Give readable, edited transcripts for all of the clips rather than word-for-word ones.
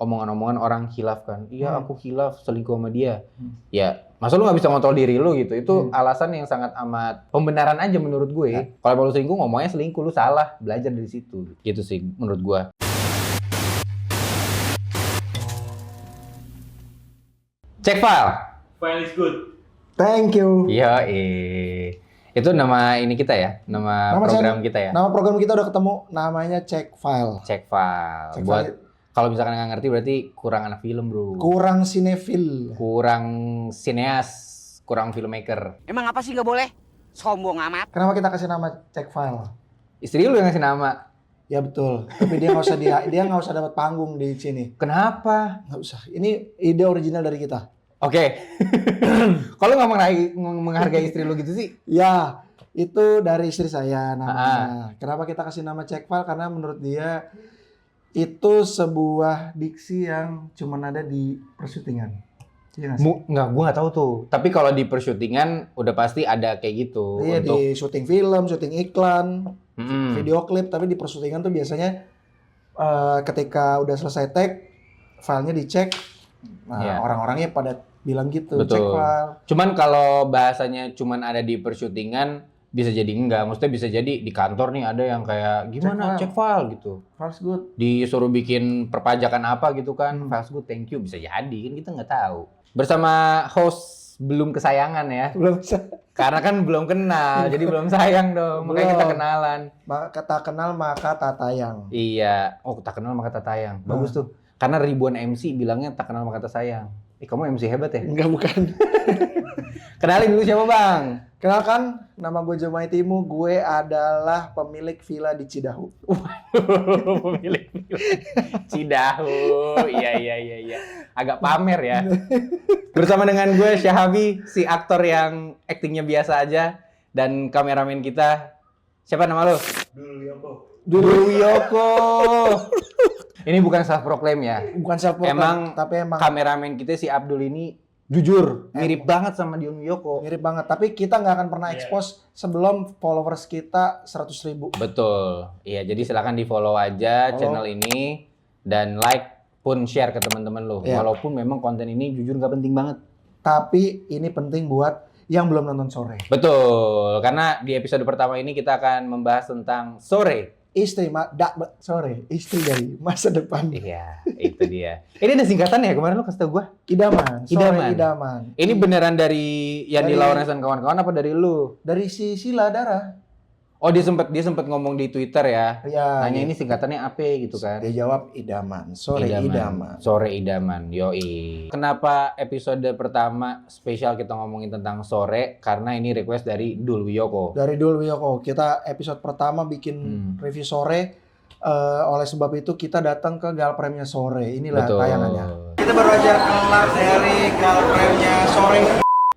omongan-omongan orang khilaf kan. Iya aku khilaf selingkuh sama dia. Ya masa lu gak bisa ngontrol diri lu gitu. Itu alasan yang sangat amat pembenaran aja menurut gue. Kalau lu selingkuh ngomongnya selingkuh, lu salah. Belajar dari situ. Gitu sih menurut gue. Cek file. File is good. Thank you. Iya, itu nama ini kita ya, nama program kita ya. Nama program kita udah ketemu, namanya Cek File. Cek file. Buat kalau misalkan nggak ngerti berarti kurang anak film bro. Kurang sinefil. Kurang sineas, kurang filmmaker. Emang apa sih nggak boleh? Sombong amat. Kenapa kita kasih nama Cek File? Istri lu yang ngasih nama. Ya betul. Tapi dia nggak usah dapat panggung di sini. Kenapa? Nggak usah. Ini ide original dari kita. Oke. Kalau nggak menghargai istri lu gitu sih? Ya, itu dari istri saya namanya. Kenapa kita kasih nama Cek File? Karena menurut dia itu sebuah diksi yang cuma ada di persyutingan. Iya Gue nggak tahu tuh. Tapi kalau di persyutingan udah pasti ada kayak gitu. Iya, untuk... di syuting film, syuting iklan, video klip. Tapi di persyutingan tuh biasanya ketika udah selesai tag, filenya dicek. Nah, orang-orangnya pada bilang gitu, betul. Cek file. Cuman kalau bahasanya cuman ada di persyutingan bisa jadi enggak. Maksudnya bisa jadi di kantor nih ada yang kayak gimana cek file gitu. Files good. Disuruh bikin perpajakan apa gitu kan. Files good, thank you. Bisa jadi kan kita nggak tahu. Bersama host belum kesayangan ya. Belum bisa. Karena kan belum kenal, jadi belum sayang dong. Makanya kita kenalan. Tak kenal maka tak tayang. Iya. Oh, tak kenal maka tak tayang. Bagus tuh. Karena ribuan MC bilangnya tak kenal maka tak sayang. Kamu MC hebat ya? Enggak, bukan. Kenalin dulu siapa bang? Kenalkan, nama gue Jomai Timu. Gue adalah pemilik villa di Cidahu. Pemilik villa Cidahu. Iya. Agak pamer ya. Bersama dengan gue Syahabi, si aktor yang aktingnya biasa aja. Dan kameramen kita, siapa nama lo? Dul Wiyoko. Ini bukan self proclaim ya. Bukan self proclaim, tapi emang kameramen kita si Abdul ini jujur mirip banget sama Dion Wiyoko. Mirip banget, tapi kita nggak akan pernah expose sebelum followers kita 100.000. Betul. Iya, jadi silakan di-follow aja channel ini dan like pun share ke teman-teman lo. Walaupun memang konten ini jujur nggak penting banget. Tapi ini penting buat yang belum nonton Sore. Betul, karena di episode pertama ini kita akan membahas tentang Sore. Istri dari masa depan. Iya, itu dia. Ini ada singkatan ya kemarin lo kasih tau gue? Idaman. Sore Idaman. Ini beneran dari Yani Lawrence dan kawan-kawan apa dari lu? Dari si Sila Dara. Oh dia sempet ngomong di Twitter ya. Iya. Nanya ini singkatannya apa gitu kan? Dia jawab Idaman. Sore Idaman. Sore Idaman. Yoi. Kenapa episode pertama spesial kita ngomongin tentang sore? Karena ini request dari Dul Wiyoko. Dari Dul Wiyoko. Kita episode pertama bikin review Sore. Oleh sebab itu kita datang ke Galpremnya Sore. Inilah tayangannya. Kita baru aja kelar dari Galpremnya Sore.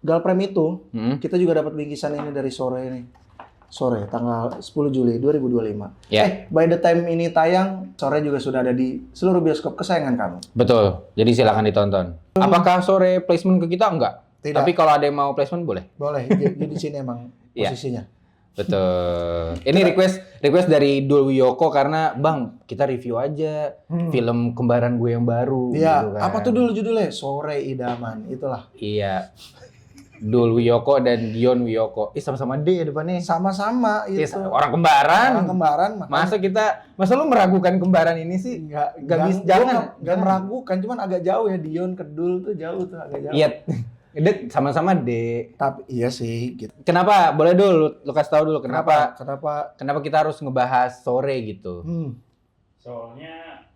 Galprem itu kita juga dapat bingkisan ini dari Sore ini. Sore, tanggal 10 Juli 2025. By the time ini tayang, Sore juga sudah ada di seluruh bioskop kesayangan kamu. Betul, jadi silakan ditonton. Apakah Sore placement ke kita? Enggak. Tidak. Tapi kalau ada yang mau placement boleh? Boleh, jadi di sini emang posisinya. Betul. Ini request dari Dul Wiyoko karena bang kita review aja film kembaran gue yang baru. Iya. Gitu kan. Apa tuh dulu judulnya? Sore Idaman. Itulah. Iya. Dul Wiyoko dan Dion Wiyoko. Sama-sama D ya depannya. Sama-sama itu. Orang kembaran. Orang kembaran. Masa lu meragukan kembaran ini sih? Jangan meragukan, cuman agak jauh ya. Dion ke Dul tuh jauh tuh, agak jauh. Iya. Sama-sama D. Tapi iya sih gitu. Kenapa? Boleh dulu lu kasih tahu dulu kenapa kita harus ngebahas Sore gitu. Soalnya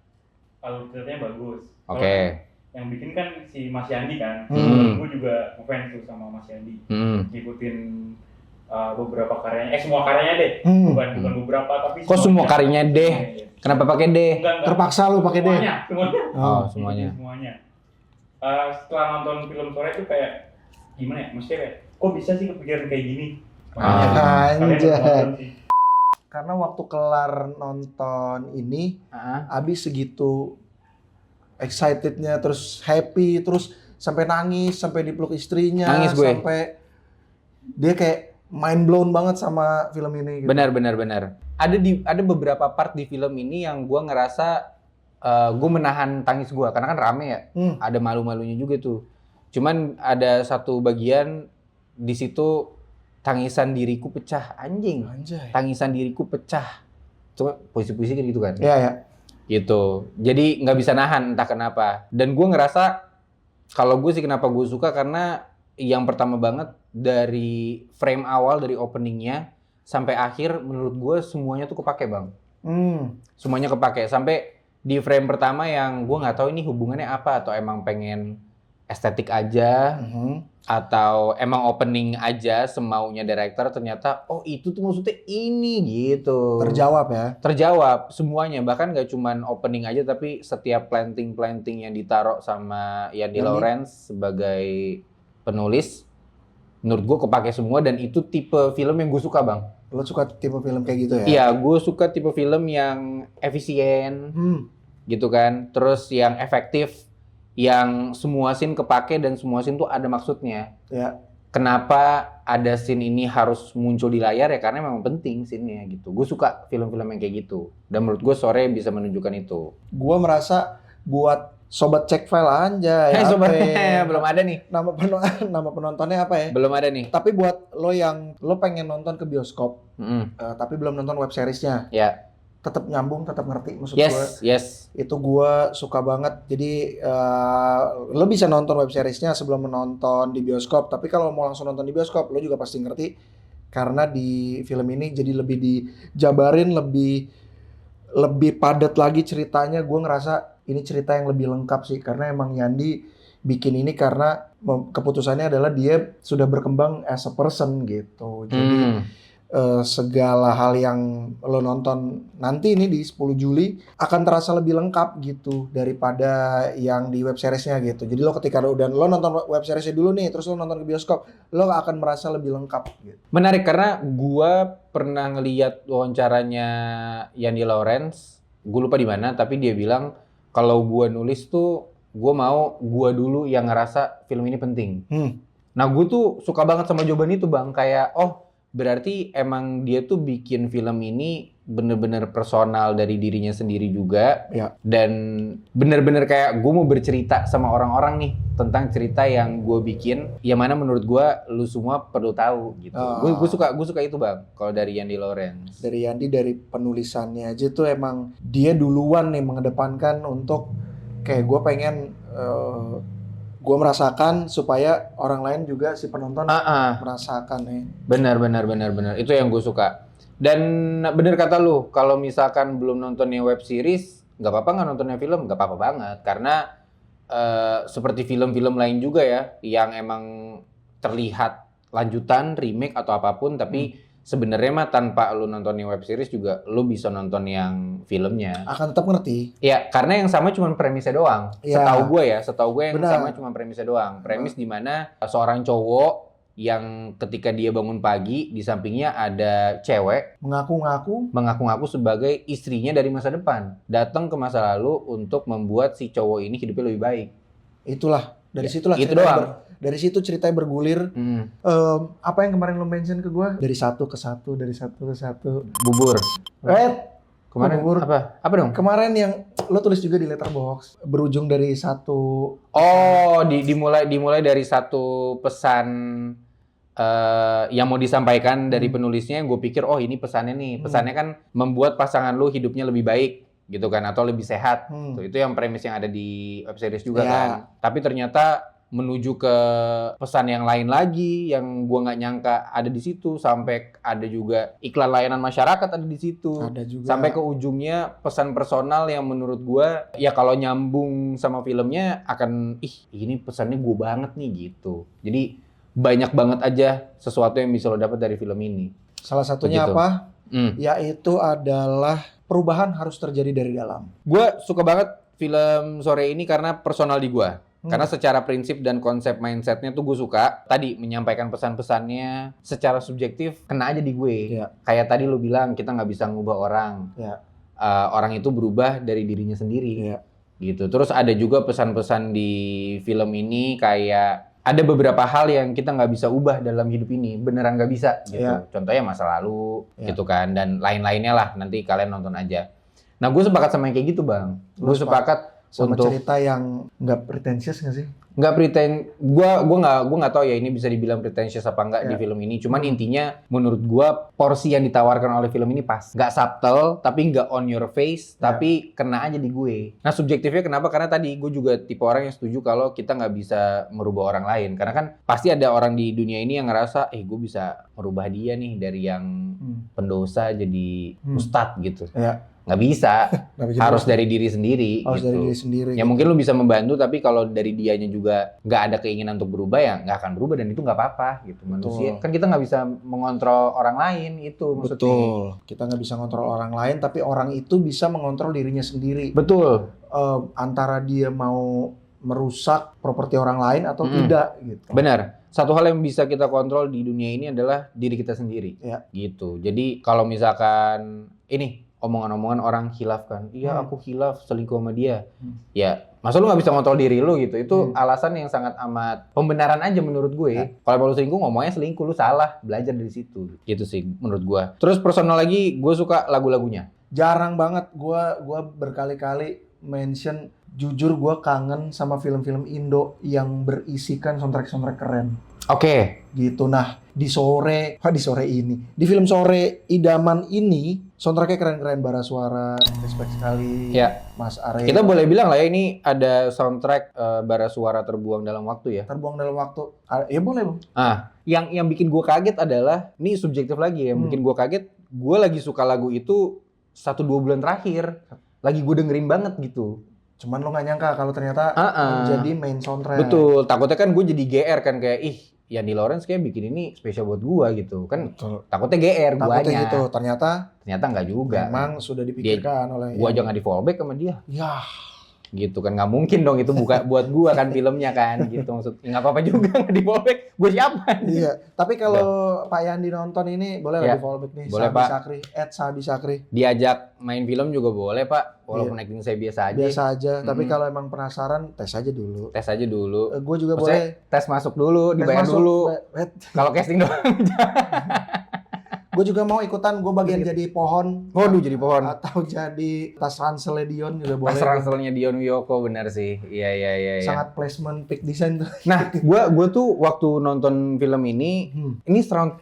alurnya bagus. Oke. Yang bikin kan si Mas Yandi kan. Gue juga ngefans tuh sama Mas Yandi. Ngikutin beberapa karyanya. Semua karyanya deh. Bukan beberapa tapi kok semua karyanya deh? Kenapa pakai D? Terpaksa lu pakai D. Semuanya. Setelah nonton film Sore itu kayak gimana ya? Maksudnya kayak kok bisa sih kepikiran kayak gini? Anjay. Karena waktu kelar nonton ini, abis segitu excitednya, terus happy, terus sampai nangis, sampai dipeluk istrinya, nangis gue. Sampai dia kayak mind blown banget sama film ini. Gitu. Benar. Ada beberapa part di film ini yang gue ngerasa gue menahan tangis gue karena kan rame ya, ada malu-malunya juga tuh. Cuman ada satu bagian di situ tangisan diriku pecah, anjing. Tangisan diriku pecah. Coba puisi-puisi gitu kan? Iya. Gitu. Jadi nggak bisa nahan entah kenapa. Dan gue ngerasa kalau gue sih kenapa gue suka karena yang pertama banget dari frame awal dari openingnya sampai akhir menurut gue semuanya tuh kepake bang. Semuanya kepake sampai di frame pertama yang gue nggak tahu ini hubungannya apa atau emang pengen estetik aja atau emang opening aja semaunya director ternyata oh itu tuh maksudnya ini gitu. Terjawab semuanya bahkan gak cuman opening aja tapi setiap planting yang ditaruh sama Yandi Lawrence sebagai penulis menurut gue kepake semua dan itu tipe film yang gue suka bang. Lo suka tipe film kayak gitu ya? Iya gue suka tipe film yang efisien gitu kan terus yang efektif yang semua scene kepake dan semua scene tuh ada maksudnya. Ya. Kenapa ada scene ini harus muncul di layar ya karena memang penting scene-nya gitu. Gue suka film-film yang kayak gitu. Dan menurut gue Sore bisa menunjukkan itu. Gue merasa buat sobat cek file aja ya. Sobatnya belum ada nih. Nama penontonnya apa ya? Belum ada nih. Tapi buat lo yang lo pengen nonton ke bioskop, tapi belum nonton web seriesnya. Ya. Tetap nyambung, tetap ngerti maksud gue. Yes. Itu gue suka banget. Jadi lo bisa nonton web seriesnya sebelum menonton di bioskop. Tapi kalau mau langsung nonton di bioskop, lo juga pasti ngerti. Karena di film ini jadi lebih dijabarin, lebih padat lagi ceritanya. Gue ngerasa ini cerita yang lebih lengkap sih. Karena emang Yandi bikin ini karena keputusannya adalah dia sudah berkembang as a person gitu. Jadi segala hal yang lo nonton nanti ini di 10 Juli akan terasa lebih lengkap gitu daripada yang di web seriesnya gitu. Jadi lo ketika lo nonton web seriesnya dulu nih terus lo nonton ke bioskop lo akan merasa lebih lengkap gitu. Menarik karena gua pernah ngeliat wawancaranya Yandi Lawrence, gue lupa di mana tapi dia bilang kalau gua nulis tuh gua mau gua dulu yang ngerasa film ini penting. Nah gue tuh suka banget sama jawaban itu bang kayak berarti emang dia tuh bikin film ini bener-bener personal dari dirinya sendiri juga ya. Dan bener-bener kayak gue mau bercerita sama orang-orang nih tentang cerita yang gue bikin yang mana menurut gue lu semua perlu tahu gitu. Gue suka itu bang kalau dari Yandi Lawrence. Dari Yandi dari penulisannya aja tuh emang dia duluan nih mengedepankan untuk kayak gue pengen gue merasakan supaya orang lain juga si penonton merasakan ya. Benar. Itu yang gue suka. Dan bener kata lu, kalau misalkan belum nontonnya web series, nggak apa-apa nggak nontonnya film, nggak apa-apa banget. Karena seperti film-film lain juga ya, yang emang terlihat lanjutan, remake atau apapun, tapi sebenarnya mah tanpa lu nontonnya web series juga lu bisa nonton yang filmnya. Akan tetap ngerti. Ya, karena yang sama cuma premisnya doang. Ya. Setahu gue yang sama cuma premisnya doang. Premis di mana seorang cowok yang ketika dia bangun pagi di sampingnya ada cewek mengaku-ngaku sebagai istrinya dari masa depan. Datang ke masa lalu untuk membuat si cowok ini hidupnya lebih baik. Itulah, dari situlah itu doang. Dari situ ceritanya bergulir. Apa yang kemarin lo mention ke gue? Dari satu ke satu. Bubur. Kemarin bubur. Apa dong? Kemarin yang lo tulis juga di Letterboxd berujung dari satu. Dimulai dari satu pesan yang mau disampaikan dari penulisnya. Gue pikir ini pesannya nih. Pesannya kan membuat pasangan lo hidupnya lebih baik gitu kan atau lebih sehat. Tuh, itu yang premis yang ada di web series juga kan. Tapi ternyata menuju ke pesan yang lain lagi yang gua nggak nyangka ada di situ sampai ada juga iklan layanan masyarakat ada di situ. Ada juga. Sampai ke ujungnya pesan personal yang menurut gua ya kalau nyambung sama filmnya akan ini pesannya gua banget nih gitu. Jadi banyak banget aja sesuatu yang bisa lo dapat dari film ini. Salah satunya apa? Yaitu adalah perubahan harus terjadi dari dalam. Gua suka banget film Sore ini karena personal di gua. Karena secara prinsip dan konsep mindsetnya tuh gue suka. Tadi menyampaikan pesan-pesannya secara subjektif kena aja di gue. Ya. Kayak tadi lu bilang kita nggak bisa ngubah orang. Ya. Orang itu berubah dari dirinya sendiri. Ya. Gitu. Terus ada juga pesan-pesan di film ini kayak ada beberapa hal yang kita nggak bisa ubah dalam hidup ini. Beneran nggak bisa gitu. Ya. Contohnya masa lalu gitu kan. Dan lain-lainnya lah. Nanti kalian nonton aja. Nah, gue sepakat sama yang kayak gitu, Bang. Gue sepakat sama untuk cerita yang nggak pretentious nggak sih? nggak gue nggak tahu ya ini bisa dibilang pretentious apa enggak di film ini. Cuman intinya menurut gue porsi yang ditawarkan oleh film ini pas. Nggak subtle, tapi nggak on your face, tapi kena aja di gue. Nah, subjektifnya kenapa? Karena tadi gue juga tipe orang yang setuju kalau kita nggak bisa merubah orang lain. Karena kan pasti ada orang di dunia ini yang ngerasa, gue bisa merubah dia nih dari yang pendosa jadi ustadz gitu. Ya. Nggak bisa, harus dari diri sendiri. Harus gitu. dari diri sendiri. Ya mungkin lu bisa membantu, tapi kalau dari dianya juga nggak ada keinginan untuk berubah, ya nggak akan berubah dan itu nggak apa-apa gitu. Manusia kan kita nggak bisa mengontrol orang lain itu maksudnya. Betul. Kita nggak bisa ngontrol orang lain, tapi orang itu bisa mengontrol dirinya sendiri. Betul. Antara dia mau merusak properti orang lain atau tidak gitu. Benar. Satu hal yang bisa kita kontrol di dunia ini adalah diri kita sendiri. Ya. Gitu. Jadi kalau misalkan ini omongan-omongan orang khilaf kan, iya aku khilaf selingkuh sama dia. Ya, masa lu nggak bisa kontrol diri lu gitu? Itu alasan yang sangat amat pembenaran aja menurut gue. Kalau lu selingkuh ngomongnya selingkuh, lu salah, belajar dari situ. Gitu sih menurut gue. Terus personal lagi, gue suka lagu-lagunya. Jarang banget gua berkali-kali mention, jujur gua kangen sama film-film Indo yang berisikan soundtrack keren. Oke. Gitu. Nah, di film Sore Idaman ini soundtracknya keren-keren, bara suara, respect sekali. Ya. Mas Are. Kita boleh bilang lah ya ini ada soundtrack bara suara terbuang dalam waktu ya. Terbuang dalam waktu. Ya boleh, Bang. Yang bikin gue kaget adalah, ini subjektif lagi ya, bikin gue kaget, gue lagi suka lagu itu 1-2 bulan terakhir. Lagi gue dengerin banget gitu. Cuman lo gak nyangka kalau ternyata menjadi main soundtrack. Betul, takutnya kan gue jadi GR kan, kayak Yanni Lawrence kayak bikin ini spesial buat gua gitu kan. Betul. Takutnya GR guanya. Takutnya gitu, ternyata enggak juga. Memang sudah dipikirkan oleh gua jangan di fallback sama dia. Ya. Gitu kan, nggak mungkin dong itu buat gua kan filmnya kan gitu, maksud nggak apa-apa juga nggak di fallback, gua siapa? Iya, tapi kalau Pak Yandi nonton ini boleh lah di fallback nih. Boleh, Pak. Sabi Sakri. Diajak main film juga boleh, Pak, walaupun acting saya biasa aja. Biasa aja, tapi kalau emang penasaran tes aja dulu. Gue juga maksudnya boleh tes masuk dulu, dibayar dulu. Kalau casting doang. Gue juga mau ikutan, gue bagian jadi pohon. Waduh, jadi pohon. Atau jadi tas ranselnya Dion juga boleh. Tas ranselnya Dion Wiyoko, benar sih. Iya. Sangat placement pick design tuh. Nah, gue tuh waktu nonton film ini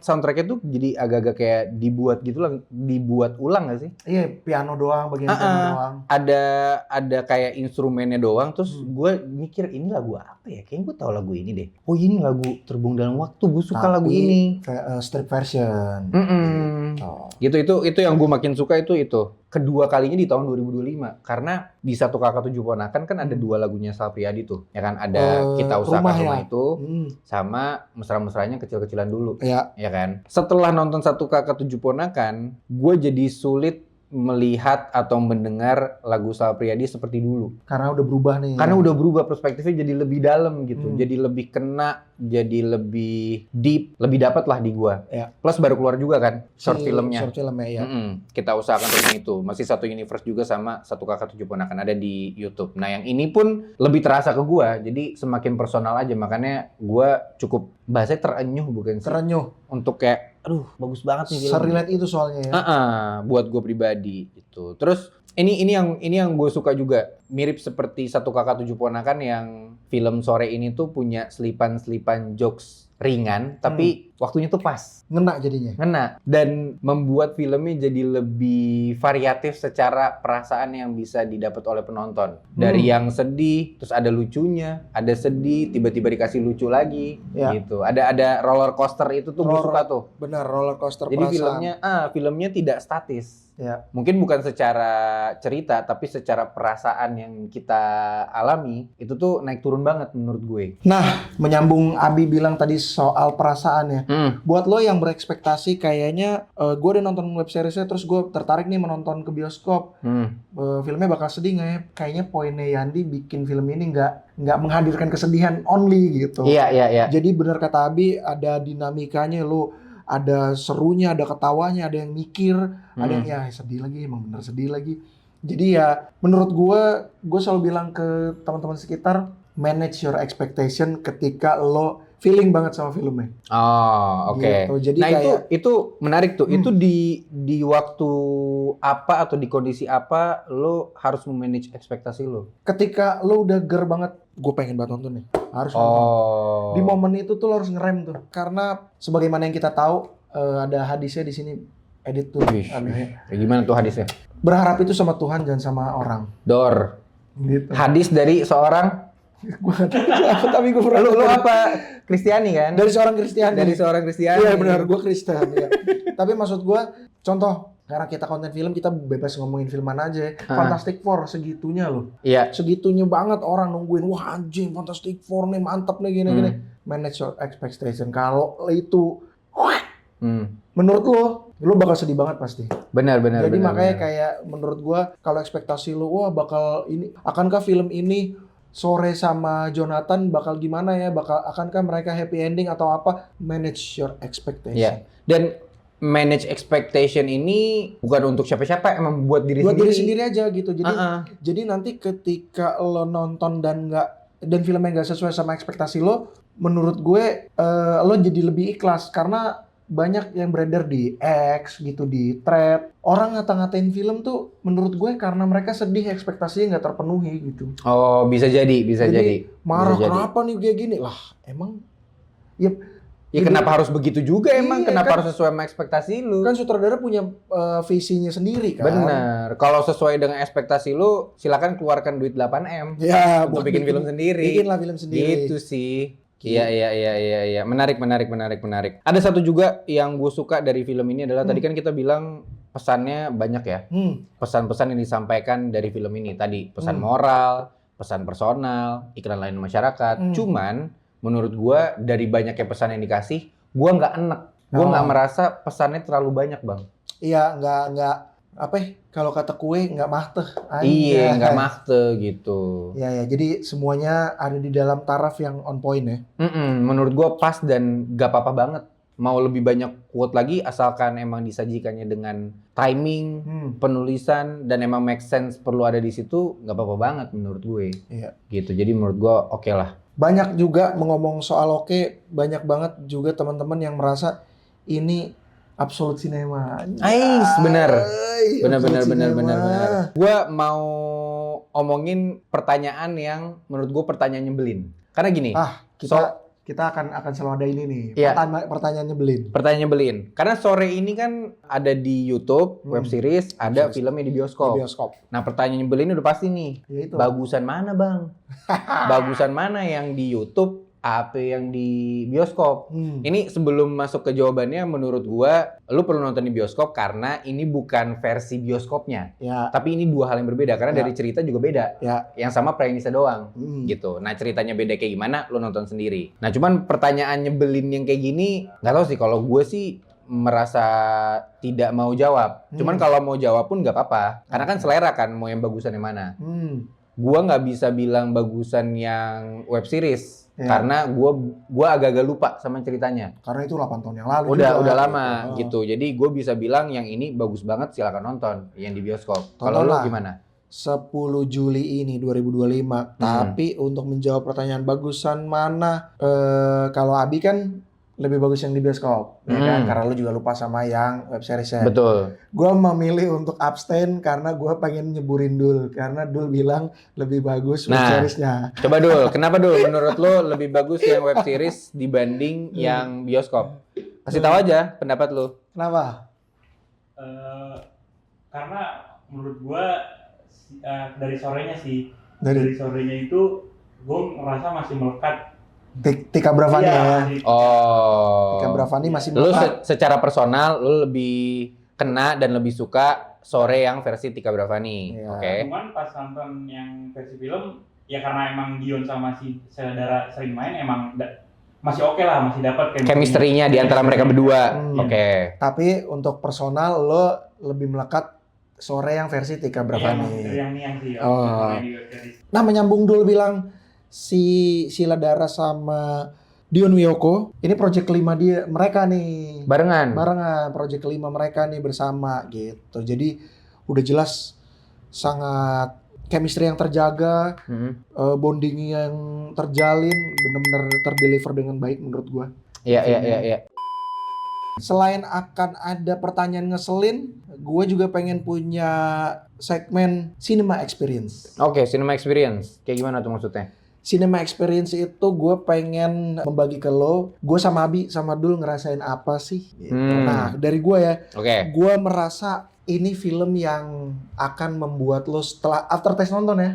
soundtracknya tuh jadi agak-agak kayak dibuat gitu lah, dibuat ulang gak sih? Iya, piano doang, bagian piano doang. Ada kayak instrumennya doang, terus gue mikir ini lagu apa ya? Kayaknya gue tahu lagu ini deh. Oh, ini lagu Terbuang Dalam Waktu, gue suka lagu ini. Strip version. Gitu, itu yang gue makin suka itu kedua kalinya di tahun 2025, karena di Satu Kakak Tujuh Ponakan kan ada 2 lagunya Sal Priadi tuh, ya kan, ada Kita Usahakan Rumah itu sama mesra-mesranya Kecil-kecilan Dulu, ya kan. Setelah nonton Satu Kakak Tujuh Ponakan, gue jadi sulit melihat atau mendengar lagu Sal Priadi seperti dulu. Karena udah berubah nih. Karena udah berubah, perspektifnya jadi lebih dalam gitu. Jadi lebih kena, jadi lebih deep, lebih dapat lah di gua. Ya. Plus baru keluar juga kan short filmnya. Short filmnya ya. Kita Usahakan Rumah itu. Masih satu universe juga sama Satu Kakak Tujuh Ponakan, ada di YouTube. Nah, yang ini pun lebih terasa ke gua. Jadi semakin personal aja, makanya gua cukup bahasanya terenyuh bukan sih? Terenyuh. Untuk kayak aduh, bagus banget nih film. Serelate itu soalnya ya. Buat gue pribadi gitu. Terus ini yang gue suka juga, mirip seperti Satu Kakak Tujuh Ponakan yang film Sore ini tuh punya selipan-selipan jokes ringan, tapi waktunya tuh pas. Ngena jadinya. Ngena. Dan membuat filmnya jadi lebih variatif secara perasaan yang bisa didapat oleh penonton. Dari yang sedih, terus ada lucunya, ada sedih, tiba-tiba dikasih lucu lagi, gitu. Ada roller coaster itu tuh gue suka tuh. Bener, roller coaster jadi perasaan. Jadi filmnya tidak statis. Ya. Mungkin bukan secara cerita, tapi secara perasaan yang kita alami, itu tuh naik turun banget menurut gue. Nah, menyambung Abi bilang tadi soal perasaan ya. Buat lo yang berekspektasi kayaknya gue udah nonton web seriesnya, terus gue tertarik nih menonton ke bioskop. Filmnya bakal sedih nggak ya? Kayaknya poinnya Yandi bikin film ini nggak menghadirkan kesedihan only gitu. Iya. Jadi benar kata Abi, ada dinamikanya, lo ada serunya, ada ketawanya, ada yang mikir, ada yang ya sedih lagi, emang bener sedih lagi. Jadi ya menurut gue selalu bilang ke teman-teman sekitar, manage your expectation ketika lo feeling banget sama filmnya. Oh, oke. Gitu. Jadi Nah, kayak itu menarik tuh. Itu di waktu apa atau di kondisi apa lo harus memanage ekspektasi lo? ketika lo udah ger banget, gue pengen banget nonton nih, harus nonton. Oh. Di momen itu tuh lo harus ngerem tuh, karena sebagaimana yang kita tahu ada hadisnya di sini, edit tuh. Wih, gimana tuh hadisnya? Berharap itu sama Tuhan, jangan sama orang. Dor. Gitu. Hadis dari seorang Gue gak tahu apa, tapi gue pernah. lu apa? Kristiani kan? Dari seorang Kristiani. Dari seorang Kristiani. Iya benar, gue Kristen. Ya. Tapi maksud gue, contoh, karena kita konten film, kita bebas ngomongin film mana aja. Fantastic Four segitunya loh. Iya. Segitunya banget orang nungguin, wah anjing Fantastic Four nih mantap nih gini-gini. Manage your expectation. Kalau itu, menurut lo bakal sedih banget pasti. Benar. Jadi makanya benar. kayak menurut gue, kalau ekspektasi lo, wah bakal ini, akankah film ini Sore sama Jonathan bakal gimana ya? Akankah mereka happy ending atau apa? Manage your expectation. Iya. Dan manage expectation ini bukan untuk siapa-siapa, emang buat diri Buat sendiri. diri sendiri aja gitu. Jadi nanti ketika lo nonton dan filmnya nggak sesuai sama ekspektasi lo, menurut gue lo jadi lebih ikhlas karena banyak yang beredar di X gitu, di thread. Orang ngata-ngatain film tuh menurut gue karena mereka sedih, ekspektasinya nggak terpenuhi gitu. Oh, bisa jadi. Marah, Bisa jadi. kenapa nih kayak gini? Lah, emang ya Kenapa harus begitu juga emang? Iya, Kenapa kan, harus sesuai sama ekspektasi lu? kan sutradara punya visinya sendiri kan. Bener. Kalau sesuai dengan ekspektasi lu, silakan keluarkan duit 8M. Ya, Untuk bikin film sendiri. Bikinlah film sendiri. Gitu sih. Iya. Menarik. Ada satu juga yang gue suka dari film ini adalah tadi kan kita bilang pesannya banyak ya. Pesan-pesan yang disampaikan dari film ini tadi, pesan moral, pesan personal, iklan lain masyarakat. Cuman menurut gue dari banyaknya pesan yang dikasih, gue nggak enek. Gue nggak merasa pesannya terlalu banyak, Bang. Iya, nggak apa ya, kalau kata kue nggak mahteh. Iya, nggak mahteh gitu. Ya, jadi semuanya ada di dalam taraf yang on point ya. Menurut gue pas dan gak apa-apa banget. Mau lebih banyak quote lagi asalkan emang disajikannya dengan timing, penulisan, dan emang make sense perlu ada di situ, gak apa-apa banget menurut gue. Iya. Gitu, jadi menurut gue oke lah. Banyak juga ngomong soal oke, banyak banget juga teman-teman yang merasa ini absolute cinema. Bener. Absolute Bener. cinema. Gue mau omongin pertanyaan yang menurut gue pertanyaan nyebelin. Karena gini. Kita akan selalu ada ini nih. Iya. Pertanyaan nyebelin. Pertanyaan nyebelin. Karena sore ini kan ada di YouTube web series, ada filmnya di bioskop. Nah, pertanyaan nyebelin udah pasti nih. Yaitu. Bagusan mana, Bang? Bagusan mana yang di YouTube, apa yang di bioskop? Ini sebelum masuk ke jawabannya, menurut gua, lu perlu nonton di bioskop karena ini bukan versi bioskopnya. Ya. Tapi ini dua hal yang berbeda karena dari cerita juga beda. Ya. Yang sama premisnya doang, gitu. Nah, ceritanya beda kayak gimana, lu nonton sendiri. Nah, cuman pertanyaan nyebelin yang kayak gini, nggak tahu sih. Kalau gue sih merasa tidak mau jawab. Cuman kalau mau jawab pun nggak apa-apa. Karena kan selera kan, mau yang bagusan yang mana. Gua nggak bisa bilang bagusan yang web series. Karena gua agak-agak lupa sama ceritanya. Karena itu 8 tahun yang lalu. Udah lama gitu. Jadi gue bisa bilang yang ini bagus banget, silakan nonton yang di bioskop. Kalau lu gimana? 10 Juli ini 2025. Tapi untuk menjawab pertanyaan bagusan mana, kalau Abi kan lebih bagus yang di bioskop, ya kan? Karena lu juga lupa sama yang web series-nya. Betul. Gue memilih untuk abstain karena gue pengen nyeburin Dul, karena Dul bilang lebih bagus web series-nya. Coba Dul, kenapa Dul? Menurut lu lebih bagus yang web series dibanding yang bioskop? Kasih tahu aja pendapat lu. Kenapa? Karena menurut gua dari sorenya sih, Dari sorenya itu gua ngerasa masih melekat. Tika Bravani ya. Tika Bravani masih Lu melekat. secara personal lu lebih kena dan lebih suka sore yang versi Tika Bravani. Oke. Cuman pas nonton yang versi film, ya karena emang Dion sama si Saudara sering main, emang masih oke lah, masih dapat chemistry-nya di antara mereka berdua. Oke. Tapi untuk personal lo lebih melekat sore yang versi Tika Bravani. Yang sih. Nah, menyambung dulu bilang si Sheila Dara sama Dion Wiyoko, ini project kelima mereka nih. Barengan, project kelima mereka nih bersama gitu. Jadi udah jelas sangat chemistry yang terjaga, bonding yang terjalin, benar-benar terdeliver dengan baik menurut gua. Iya. Selain akan ada pertanyaan ngeselin, gue juga pengen punya segmen cinema experience. Oke, cinema experience. Kayak gimana tuh maksudnya? Cinema experience itu gue pengen membagi ke lo, gue sama Abi sama Dul ngerasain apa sih? Gitu. Nah, dari gue ya, gue merasa ini film yang akan membuat lo setelah after test nonton ya,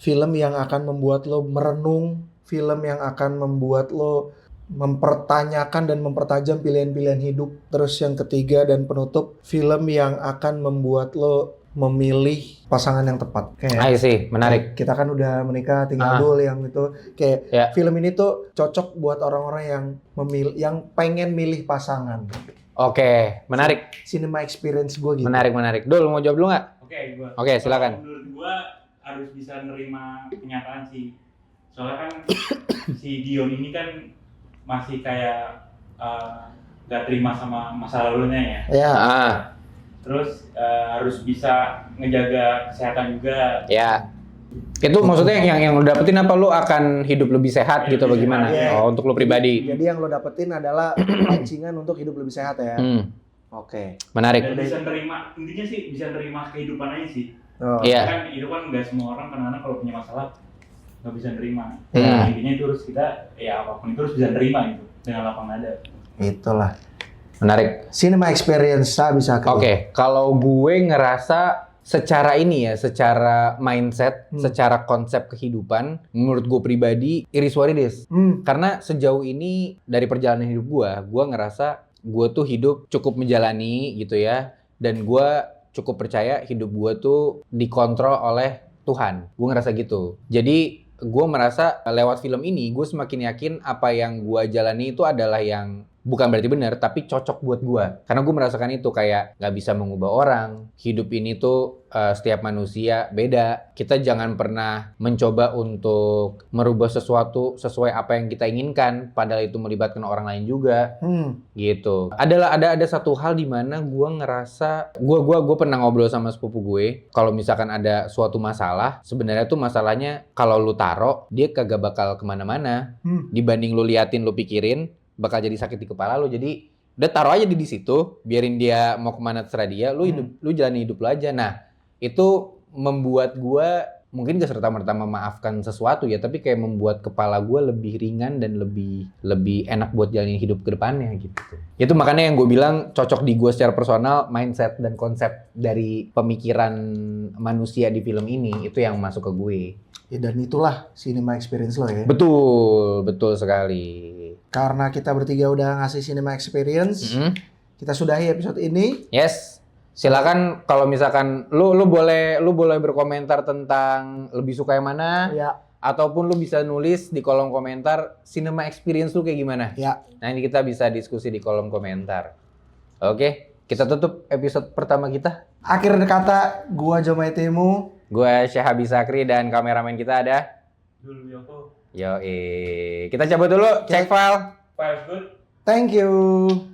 film yang akan membuat lo merenung, film yang akan membuat lo mempertanyakan dan mempertajam pilihan-pilihan hidup. Terus yang ketiga dan penutup, film yang akan membuat lo memilih pasangan yang tepat. I see, menarik. Kita kan udah menikah, tinggal dulu yang itu. Kayak film ini tuh cocok buat orang-orang yang yang pengen milih pasangan. Oke, menarik. Cinema experience gue gitu. Menarik. Dul, mau jawab dulu nggak? Oke, silakan. Menurut gue harus bisa nerima kenyataan sih. Soalnya kan si Dion ini kan masih kayak gak terima sama masa lalunya ya. Iya. Terus harus bisa ngejaga kesehatan juga. Ya. Itu maksudnya yang lo dapetin apa lo akan hidup lebih sehat gitu bagaimana? Oh, untuk lo pribadi. Jadi yang lo dapetin adalah pancingan untuk hidup lebih sehat ya. Oke. Menarik. Dan bisa nerima, intinya sih bisa nerima kehidupan aja sih. Iya. Kan itu kan nggak semua orang kadang-kadang kalau punya masalah nggak bisa nerima. Intinya itu harus kita apapun itu harus bisa nerima gitu dengan lapang dada. Itulah. Menarik. Cinema experience bisa. Oke, kalau gue ngerasa secara ini ya, secara mindset, secara konsep kehidupan, menurut gue pribadi, it is what it is. Karena sejauh ini dari perjalanan hidup gue ngerasa gue tuh hidup cukup menjalani gitu ya, dan gue cukup percaya hidup gue tuh dikontrol oleh Tuhan. Gue ngerasa gitu. Jadi gue merasa lewat film ini gue semakin yakin apa yang gue jalani itu adalah yang bukan berarti benar, tapi cocok buat gue. Karena gue merasakan itu kayak gak bisa mengubah orang. Hidup ini tuh setiap manusia beda. Kita jangan pernah mencoba untuk merubah sesuatu sesuai apa yang kita inginkan, padahal itu melibatkan orang lain juga. Gitu. Ada satu hal di mana gue ngerasa, gue pernah ngobrol sama sepupu gue, kalau misalkan ada suatu masalah, sebenarnya tuh masalahnya kalau lu taro, dia kagak bakal kemana-mana. Dibanding lu liatin, lu pikirin, bakal jadi sakit di kepala lu. Jadi udah taruh aja di situ, biarin dia mau kemana terserah dia, lu jalani hidup lu aja. Nah, itu membuat gua mungkin gak serta-merta memaafkan sesuatu ya, tapi kayak membuat kepala gua lebih ringan dan lebih enak buat jalanin hidup ke depannya gitu. Itu makanya yang gue bilang cocok di gua secara personal, mindset dan konsep dari pemikiran manusia di film ini itu yang masuk ke gue. Ya, dan itulah cinema experience lo ya. Betul sekali. Karena kita bertiga udah ngasih cinema experience, kita sudahi episode ini. Yes. Silakan kalau misalkan lu boleh berkomentar tentang lebih suka yang mana. Ya. Ataupun lu bisa nulis di kolom komentar cinema experience lu kayak gimana. Ya. Nah, ini kita bisa diskusi di kolom komentar. Oke, kita tutup episode pertama kita. Akhir kata, gua Jomai Temu. Gua Syahabi Sakri dan kameramen kita ada Dul Yoko. Kita cabut dulu, cek file. File's good. Thank you.